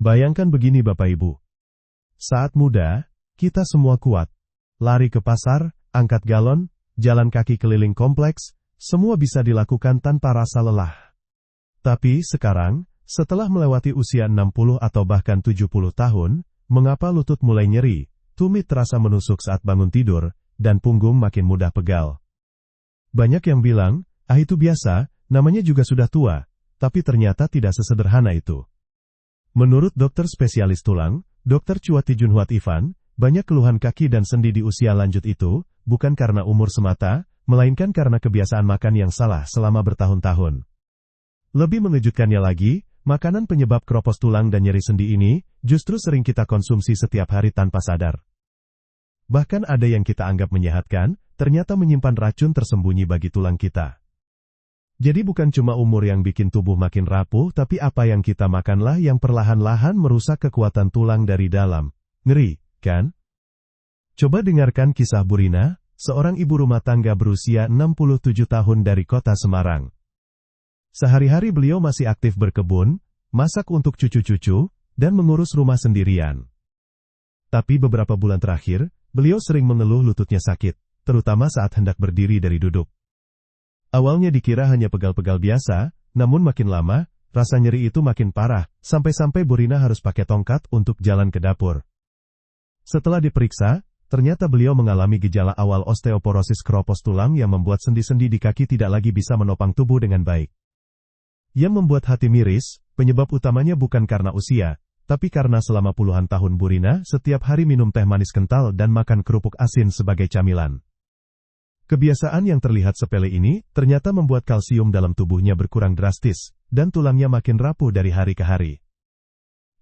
Bayangkan begini Bapak Ibu. Saat muda, kita semua kuat. Lari ke pasar, angkat galon, jalan kaki keliling kompleks, semua bisa dilakukan tanpa rasa lelah. Tapi sekarang, setelah melewati usia 60 atau bahkan 70 tahun, mengapa lutut mulai nyeri, tumit terasa menusuk saat bangun tidur, dan punggung makin mudah pegal? Banyak yang bilang, itu biasa, namanya juga sudah tua, tapi ternyata tidak sesederhana itu. Menurut dokter spesialis tulang, Dr. Chuati Junhuat Ivan, banyak keluhan kaki dan sendi di usia lanjut itu, bukan karena umur semata, melainkan karena kebiasaan makan yang salah selama bertahun-tahun. Lebih mengejutkannya lagi, makanan penyebab keropos tulang dan nyeri sendi ini, justru sering kita konsumsi setiap hari tanpa sadar. Bahkan ada yang kita anggap menyehatkan, ternyata menyimpan racun tersembunyi bagi tulang kita. Jadi bukan cuma umur yang bikin tubuh makin rapuh, tapi apa yang kita makanlah yang perlahan-lahan merusak kekuatan tulang dari dalam. Ngeri, kan? Coba dengarkan kisah Bu Rina, seorang ibu rumah tangga berusia 67 tahun dari kota Semarang. Sehari-hari beliau masih aktif berkebun, masak untuk cucu-cucu, dan mengurus rumah sendirian. Tapi beberapa bulan terakhir, beliau sering mengeluh lututnya sakit, terutama saat hendak berdiri dari duduk. Awalnya dikira hanya pegal-pegal biasa, namun makin lama, rasa nyeri itu makin parah, sampai-sampai Bu Rina harus pakai tongkat untuk jalan ke dapur. Setelah diperiksa, ternyata beliau mengalami gejala awal osteoporosis keropos tulang yang membuat sendi-sendi di kaki tidak lagi bisa menopang tubuh dengan baik. Yang membuat hati miris, penyebab utamanya bukan karena usia, tapi karena selama puluhan tahun Bu Rina setiap hari minum teh manis kental dan makan kerupuk asin sebagai camilan. Kebiasaan yang terlihat sepele ini, ternyata membuat kalsium dalam tubuhnya berkurang drastis, dan tulangnya makin rapuh dari hari ke hari.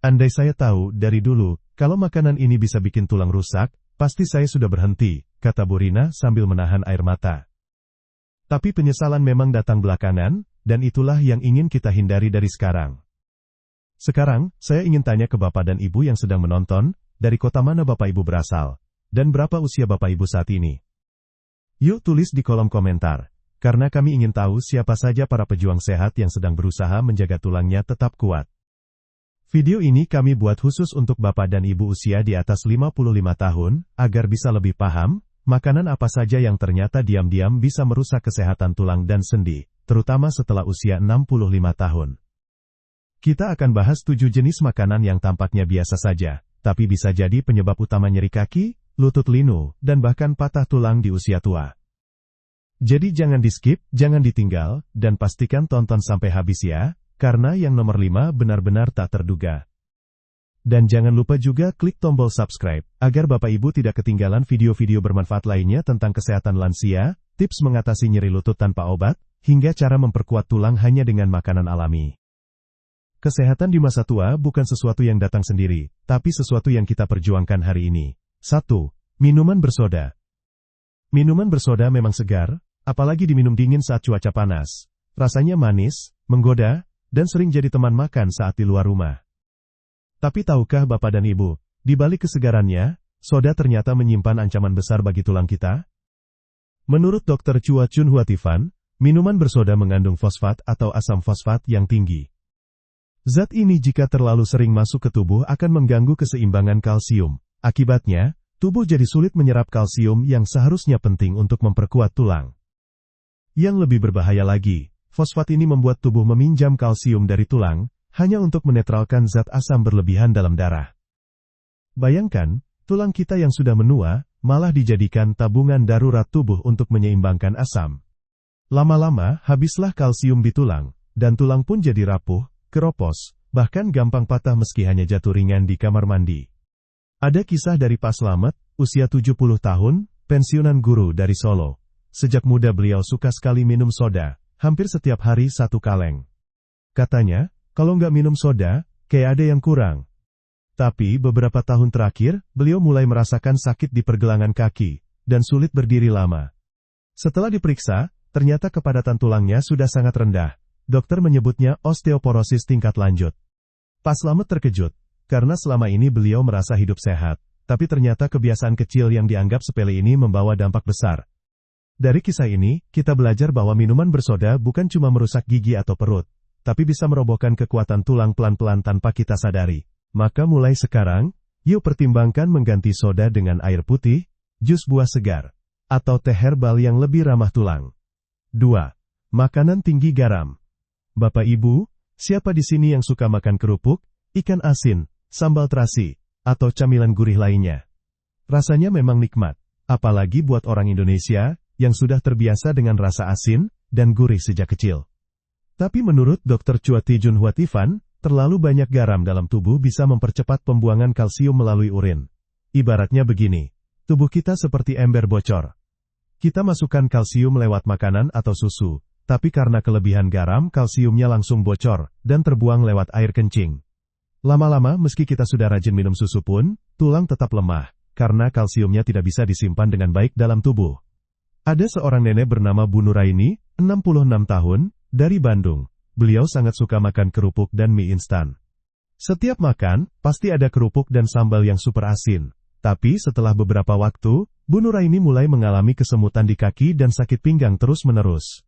Andai saya tahu dari dulu, kalau makanan ini bisa bikin tulang rusak, pasti saya sudah berhenti, kata Bu Rina sambil menahan air mata. Tapi penyesalan memang datang belakangan, dan itulah yang ingin kita hindari dari sekarang. Sekarang, saya ingin tanya ke Bapak dan Ibu yang sedang menonton, dari kota mana Bapak Ibu berasal, dan berapa usia Bapak Ibu saat ini? Yuk tulis di kolom komentar, karena kami ingin tahu siapa saja para pejuang sehat yang sedang berusaha menjaga tulangnya tetap kuat. Video ini kami buat khusus untuk Bapak dan Ibu usia di atas 55 tahun, agar bisa lebih paham, makanan apa saja yang ternyata diam-diam bisa merusak kesehatan tulang dan sendi, terutama setelah usia 65 tahun. Kita akan bahas 7 jenis makanan yang tampaknya biasa saja, tapi bisa jadi penyebab utama nyeri kaki, lutut linu, dan bahkan patah tulang di usia tua. Jadi jangan di-skip, jangan ditinggal, dan pastikan tonton sampai habis ya, karena yang nomor 5 benar-benar tak terduga. Dan jangan lupa juga klik tombol subscribe, agar Bapak Ibu tidak ketinggalan video-video bermanfaat lainnya tentang kesehatan lansia, tips mengatasi nyeri lutut tanpa obat, hingga cara memperkuat tulang hanya dengan makanan alami. Kesehatan di masa tua bukan sesuatu yang datang sendiri, tapi sesuatu yang kita perjuangkan hari ini. 1. Minuman bersoda. Minuman bersoda memang segar, apalagi diminum dingin saat cuaca panas. Rasanya manis, menggoda, dan sering jadi teman makan saat di luar rumah. Tapi tahukah Bapak dan Ibu, di balik kesegarannya, soda ternyata menyimpan ancaman besar bagi tulang kita? Menurut Dr. Chuati Junhuat Ivan, minuman bersoda mengandung fosfat atau asam fosfat yang tinggi. Zat ini jika terlalu sering masuk ke tubuh akan mengganggu keseimbangan kalsium. Akibatnya, tubuh jadi sulit menyerap kalsium yang seharusnya penting untuk memperkuat tulang. Yang lebih berbahaya lagi, fosfat ini membuat tubuh meminjam kalsium dari tulang, hanya untuk menetralkan zat asam berlebihan dalam darah. Bayangkan, tulang kita yang sudah menua, malah dijadikan tabungan darurat tubuh untuk menyeimbangkan asam. Lama-lama, habislah kalsium di tulang, dan tulang pun jadi rapuh, keropos, bahkan gampang patah meski hanya jatuh ringan di kamar mandi. Ada kisah dari Pak Slamet, usia 70 tahun, pensiunan guru dari Solo. Sejak muda beliau suka sekali minum soda, hampir setiap hari 1 kaleng. Katanya, kalau nggak minum soda, kayak ada yang kurang. Tapi beberapa tahun terakhir, beliau mulai merasakan sakit di pergelangan kaki, dan sulit berdiri lama. Setelah diperiksa, ternyata kepadatan tulangnya sudah sangat rendah. Dokter menyebutnya osteoporosis tingkat lanjut. Pak Slamet terkejut, karena selama ini beliau merasa hidup sehat, tapi ternyata kebiasaan kecil yang dianggap sepele ini membawa dampak besar. Dari kisah ini, kita belajar bahwa minuman bersoda bukan cuma merusak gigi atau perut, tapi bisa merobohkan kekuatan tulang pelan-pelan tanpa kita sadari. Maka mulai sekarang, yuk pertimbangkan mengganti soda dengan air putih, jus buah segar, atau teh herbal yang lebih ramah tulang. 2. Makanan tinggi garam. Bapak Ibu, siapa di sini yang suka makan kerupuk, ikan asin, sambal terasi, atau camilan gurih lainnya? Rasanya memang nikmat, apalagi buat orang Indonesia yang sudah terbiasa dengan rasa asin dan gurih sejak kecil. Tapi menurut Dr. Chua Tijun Hwatifan, terlalu banyak garam dalam tubuh bisa mempercepat pembuangan kalsium melalui urin. Ibaratnya begini, tubuh kita seperti ember bocor. Kita masukkan kalsium lewat makanan atau susu, tapi karena kelebihan garam kalsiumnya langsung bocor dan terbuang lewat air kencing. Lama-lama meski kita sudah rajin minum susu pun, tulang tetap lemah, karena kalsiumnya tidak bisa disimpan dengan baik dalam tubuh. Ada seorang nenek bernama Bu Nuraini, 66 tahun, dari Bandung. Beliau sangat suka makan kerupuk dan mie instan. Setiap makan, pasti ada kerupuk dan sambal yang super asin. Tapi setelah beberapa waktu, Bu Nuraini mulai mengalami kesemutan di kaki dan sakit pinggang terus-menerus.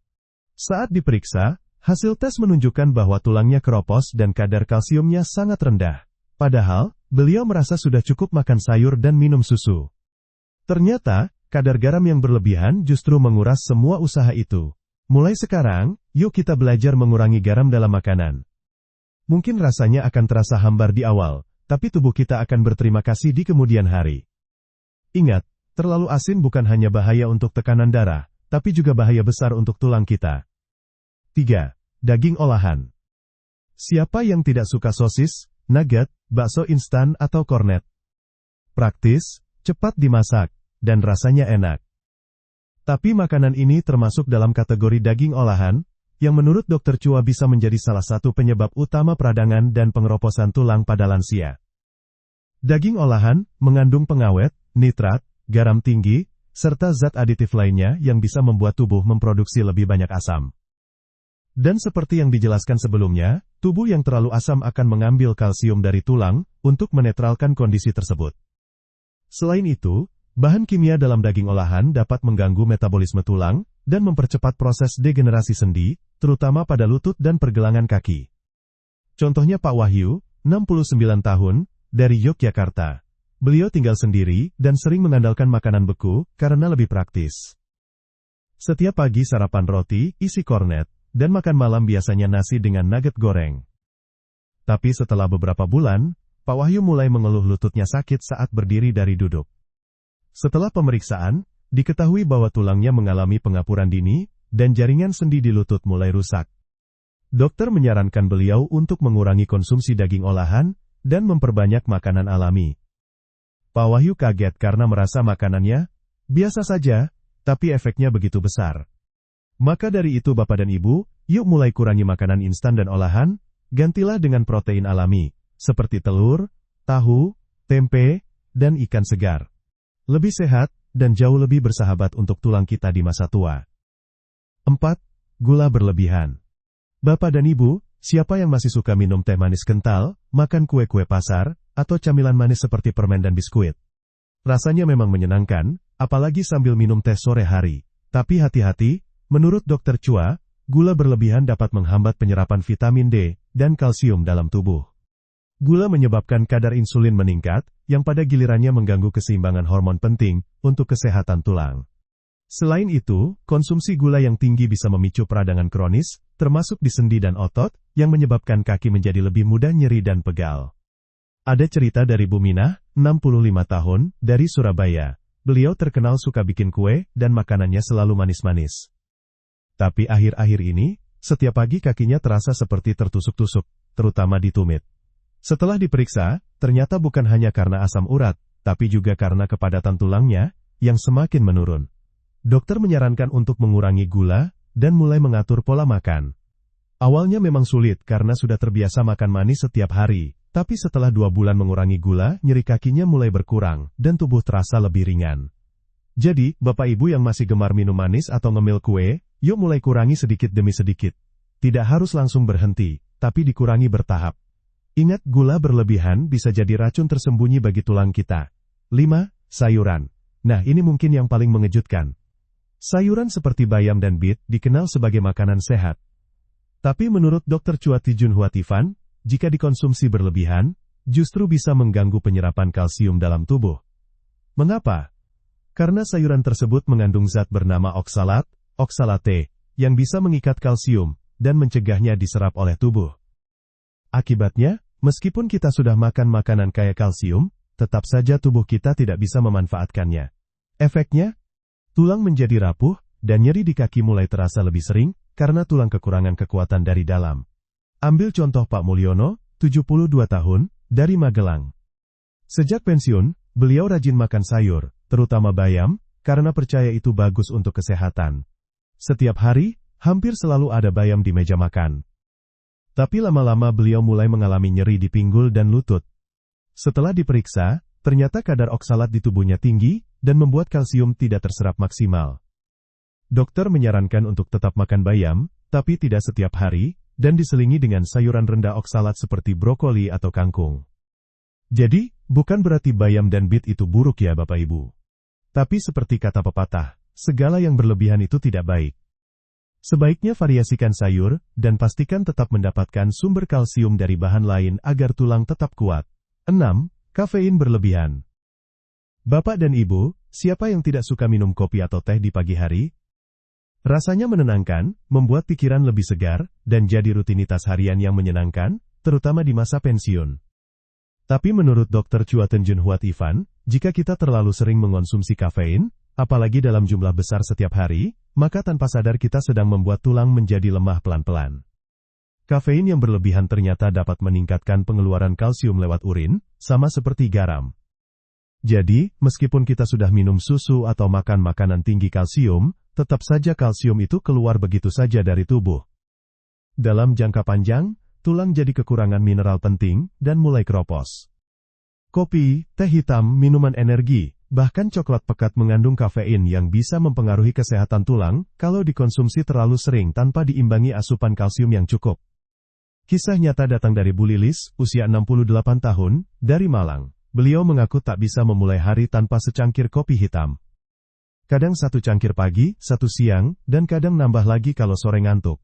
Saat diperiksa, hasil tes menunjukkan bahwa tulangnya keropos dan kadar kalsiumnya sangat rendah. Padahal, beliau merasa sudah cukup makan sayur dan minum susu. Ternyata, kadar garam yang berlebihan justru menguras semua usaha itu. Mulai sekarang, yuk kita belajar mengurangi garam dalam makanan. Mungkin rasanya akan terasa hambar di awal, tapi tubuh kita akan berterima kasih di kemudian hari. Ingat, terlalu asin bukan hanya bahaya untuk tekanan darah, tapi juga bahaya besar untuk tulang kita. 3. Daging olahan. Siapa yang tidak suka sosis, nugget, bakso instan atau kornet? Praktis, cepat dimasak, dan rasanya enak. Tapi makanan ini termasuk dalam kategori daging olahan, yang menurut Dr. Chua bisa menjadi salah satu penyebab utama peradangan dan pengeroposan tulang pada lansia. Daging olahan mengandung pengawet, nitrat, garam tinggi, serta zat aditif lainnya yang bisa membuat tubuh memproduksi lebih banyak asam. Dan seperti yang dijelaskan sebelumnya, tubuh yang terlalu asam akan mengambil kalsium dari tulang untuk menetralkan kondisi tersebut. Selain itu, bahan kimia dalam daging olahan dapat mengganggu metabolisme tulang dan mempercepat proses degenerasi sendi, terutama pada lutut dan pergelangan kaki. Contohnya Pak Wahyu, 69 tahun, dari Yogyakarta. Beliau tinggal sendiri dan sering mengandalkan makanan beku karena lebih praktis. Setiap pagi sarapan roti, isi kornet, dan makan malam biasanya nasi dengan nugget goreng. Tapi setelah beberapa bulan, Pak Wahyu mulai mengeluh lututnya sakit saat berdiri dari duduk. Setelah pemeriksaan, diketahui bahwa tulangnya mengalami pengapuran dini, dan jaringan sendi di lutut mulai rusak. Dokter menyarankan beliau untuk mengurangi konsumsi daging olahan, dan memperbanyak makanan alami. Pak Wahyu kaget karena merasa makanannya biasa saja, tapi efeknya begitu besar. Maka dari itu Bapak dan Ibu, yuk mulai kurangi makanan instan dan olahan, gantilah dengan protein alami, seperti telur, tahu, tempe, dan ikan segar. Lebih sehat, dan jauh lebih bersahabat untuk tulang kita di masa tua. 4. Gula berlebihan. Bapak dan Ibu, siapa yang masih suka minum teh manis kental, makan kue-kue pasar, atau camilan manis seperti permen dan biskuit? Rasanya memang menyenangkan, apalagi sambil minum teh sore hari. Tapi hati-hati, menurut Dr. Chua, gula berlebihan dapat menghambat penyerapan vitamin D dan kalsium dalam tubuh. Gula menyebabkan kadar insulin meningkat, yang pada gilirannya mengganggu keseimbangan hormon penting untuk kesehatan tulang. Selain itu, konsumsi gula yang tinggi bisa memicu peradangan kronis, termasuk di sendi dan otot, yang menyebabkan kaki menjadi lebih mudah nyeri dan pegal. Ada cerita dari Bu Minah, 65 tahun, dari Surabaya. Beliau terkenal suka bikin kue, dan makanannya selalu manis-manis. Tapi akhir-akhir ini, setiap pagi kakinya terasa seperti tertusuk-tusuk, terutama di tumit. Setelah diperiksa, ternyata bukan hanya karena asam urat, tapi juga karena kepadatan tulangnya, yang semakin menurun. Dokter menyarankan untuk mengurangi gula, dan mulai mengatur pola makan. Awalnya memang sulit karena sudah terbiasa makan manis setiap hari, tapi setelah 2 bulan mengurangi gula, nyeri kakinya mulai berkurang, dan tubuh terasa lebih ringan. Jadi, Bapak Ibu yang masih gemar minum manis atau ngemil kue, yuk mulai kurangi sedikit demi sedikit. Tidak harus langsung berhenti, tapi dikurangi bertahap. Ingat, gula berlebihan bisa jadi racun tersembunyi bagi tulang kita. 5. Sayuran. Nah, ini mungkin yang paling mengejutkan. Sayuran seperti bayam dan bit dikenal sebagai makanan sehat. Tapi menurut Dr. Chua Tijun Hwatifan, jika dikonsumsi berlebihan, justru bisa mengganggu penyerapan kalsium dalam tubuh. Mengapa? Karena sayuran tersebut mengandung zat bernama oksalat, oksalate, yang bisa mengikat kalsium dan mencegahnya diserap oleh tubuh. Akibatnya, meskipun kita sudah makan makanan kaya kalsium, tetap saja tubuh kita tidak bisa memanfaatkannya. Efeknya, tulang menjadi rapuh, dan nyeri di kaki mulai terasa lebih sering, karena tulang kekurangan kekuatan dari dalam. Ambil contoh Pak Mulyono, 72 tahun, dari Magelang. Sejak pensiun, beliau rajin makan sayur, terutama bayam, karena percaya itu bagus untuk kesehatan. Setiap hari, hampir selalu ada bayam di meja makan. Tapi lama-lama beliau mulai mengalami nyeri di pinggul dan lutut. Setelah diperiksa, ternyata kadar oksalat di tubuhnya tinggi, dan membuat kalsium tidak terserap maksimal. Dokter menyarankan untuk tetap makan bayam, tapi tidak setiap hari, dan diselingi dengan sayuran rendah oksalat seperti brokoli atau kangkung. Jadi, bukan berarti bayam dan bit itu buruk ya Bapak Ibu. Tapi seperti kata pepatah, segala yang berlebihan itu tidak baik. Sebaiknya variasikan sayur, dan pastikan tetap mendapatkan sumber kalsium dari bahan lain agar tulang tetap kuat. 6. Kafein berlebihan. Bapak dan Ibu, siapa yang tidak suka minum kopi atau teh di pagi hari? Rasanya menenangkan, membuat pikiran lebih segar, dan jadi rutinitas harian yang menyenangkan, terutama di masa pensiun. Tapi menurut Dr. Chua Tenjun Huat Ivan, jika kita terlalu sering mengonsumsi kafein, apalagi dalam jumlah besar setiap hari, maka tanpa sadar kita sedang membuat tulang menjadi lemah pelan-pelan. Kafein yang berlebihan ternyata dapat meningkatkan pengeluaran kalsium lewat urin, sama seperti garam. Jadi, meskipun kita sudah minum susu atau makan makanan tinggi kalsium, tetap saja kalsium itu keluar begitu saja dari tubuh. Dalam jangka panjang, tulang jadi kekurangan mineral penting dan mulai keropos. Kopi, teh hitam, minuman energi, bahkan coklat pekat mengandung kafein yang bisa mempengaruhi kesehatan tulang kalau dikonsumsi terlalu sering tanpa diimbangi asupan kalsium yang cukup. Kisah nyata datang dari Bu Lilis, usia 68 tahun, dari Malang. Beliau mengaku tak bisa memulai hari tanpa secangkir kopi hitam. Kadang 1 cangkir pagi, 1 siang, dan kadang nambah lagi kalau sore ngantuk.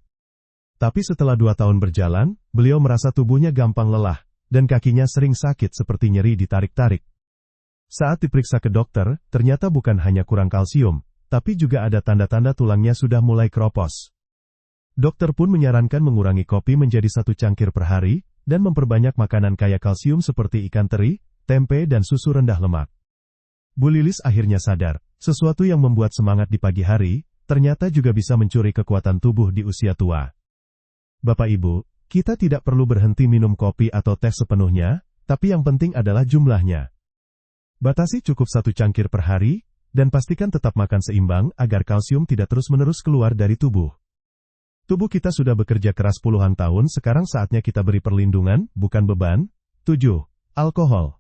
Tapi setelah 2 tahun berjalan, beliau merasa tubuhnya gampang lelah, dan kakinya sering sakit seperti nyeri ditarik-tarik. Saat diperiksa ke dokter, ternyata bukan hanya kurang kalsium, tapi juga ada tanda-tanda tulangnya sudah mulai keropos. Dokter pun menyarankan mengurangi kopi menjadi 1 cangkir per hari, dan memperbanyak makanan kaya kalsium seperti ikan teri, tempe dan susu rendah lemak. Bu Lilis akhirnya sadar, sesuatu yang membuat semangat di pagi hari, ternyata juga bisa mencuri kekuatan tubuh di usia tua. Bapak Ibu, kita tidak perlu berhenti minum kopi atau teh sepenuhnya, tapi yang penting adalah jumlahnya. Batasi cukup 1 cangkir per hari, dan pastikan tetap makan seimbang agar kalsium tidak terus-menerus keluar dari tubuh. Tubuh kita sudah bekerja keras puluhan tahun, sekarang saatnya kita beri perlindungan, bukan beban. 7. Alkohol.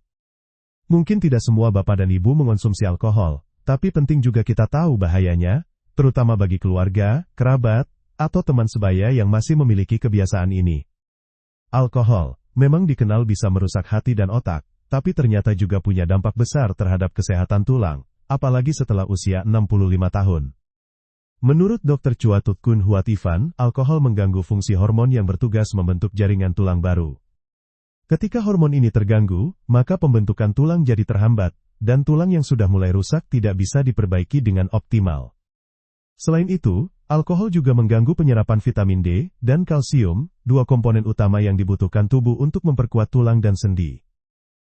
Mungkin tidak semua Bapak dan Ibu mengonsumsi alkohol, tapi penting juga kita tahu bahayanya, terutama bagi keluarga, kerabat, atau teman sebaya yang masih memiliki kebiasaan ini. Alkohol memang dikenal bisa merusak hati dan otak, tapi ternyata juga punya dampak besar terhadap kesehatan tulang, apalagi setelah usia 65 tahun. Menurut Dr. Chua Tutkun Huat Ivan, alkohol mengganggu fungsi hormon yang bertugas membentuk jaringan tulang baru. Ketika hormon ini terganggu, maka pembentukan tulang jadi terhambat, dan tulang yang sudah mulai rusak tidak bisa diperbaiki dengan optimal. Selain itu, alkohol juga mengganggu penyerapan vitamin D dan kalsium, 2 komponen utama yang dibutuhkan tubuh untuk memperkuat tulang dan sendi.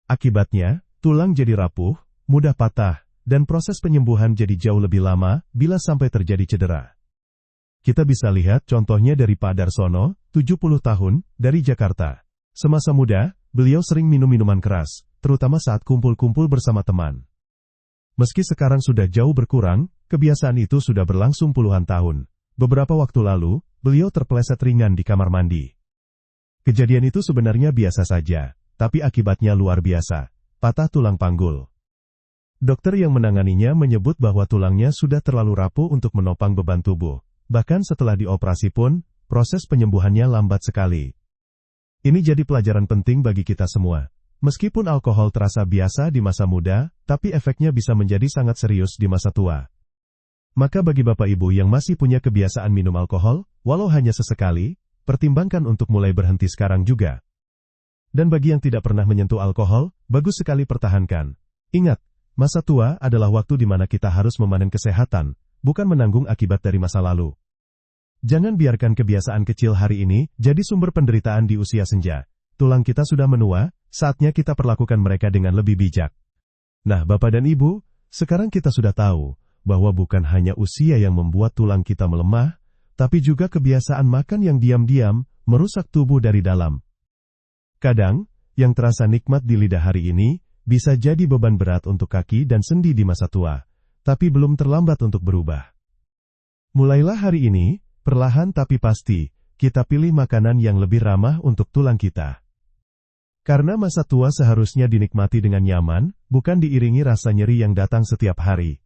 Akibatnya, tulang jadi rapuh, mudah patah, dan proses penyembuhan jadi jauh lebih lama bila sampai terjadi cedera. Kita bisa lihat contohnya dari Pak Darsono, 70 tahun, dari Jakarta. Semasa muda, beliau sering minum minuman keras, terutama saat kumpul-kumpul bersama teman. Meski sekarang sudah jauh berkurang, kebiasaan itu sudah berlangsung puluhan tahun. Beberapa waktu lalu, beliau terpeleset ringan di kamar mandi. Kejadian itu sebenarnya biasa saja, tapi akibatnya luar biasa, patah tulang panggul. Dokter yang menanganinya menyebut bahwa tulangnya sudah terlalu rapuh untuk menopang beban tubuh. Bahkan setelah dioperasi pun, proses penyembuhannya lambat sekali. Ini jadi pelajaran penting bagi kita semua. Meskipun alkohol terasa biasa di masa muda, tapi efeknya bisa menjadi sangat serius di masa tua. Maka bagi Bapak Ibu yang masih punya kebiasaan minum alkohol, walau hanya sesekali, pertimbangkan untuk mulai berhenti sekarang juga. Dan bagi yang tidak pernah menyentuh alkohol, bagus sekali pertahankan. Ingat, masa tua adalah waktu di mana kita harus memanen kesehatan, bukan menanggung akibat dari masa lalu. Jangan biarkan kebiasaan kecil hari ini jadi sumber penderitaan di usia senja. Tulang kita sudah menua, saatnya kita perlakukan mereka dengan lebih bijak. Nah, Bapak dan Ibu, sekarang kita sudah tahu bahwa bukan hanya usia yang membuat tulang kita melemah, tapi juga kebiasaan makan yang diam-diam merusak tubuh dari dalam. Kadang, yang terasa nikmat di lidah hari ini, bisa jadi beban berat untuk kaki dan sendi di masa tua, tapi belum terlambat untuk berubah. Mulailah hari ini, perlahan tapi pasti, kita pilih makanan yang lebih ramah untuk tulang kita. Karena masa tua seharusnya dinikmati dengan nyaman, bukan diiringi rasa nyeri yang datang setiap hari.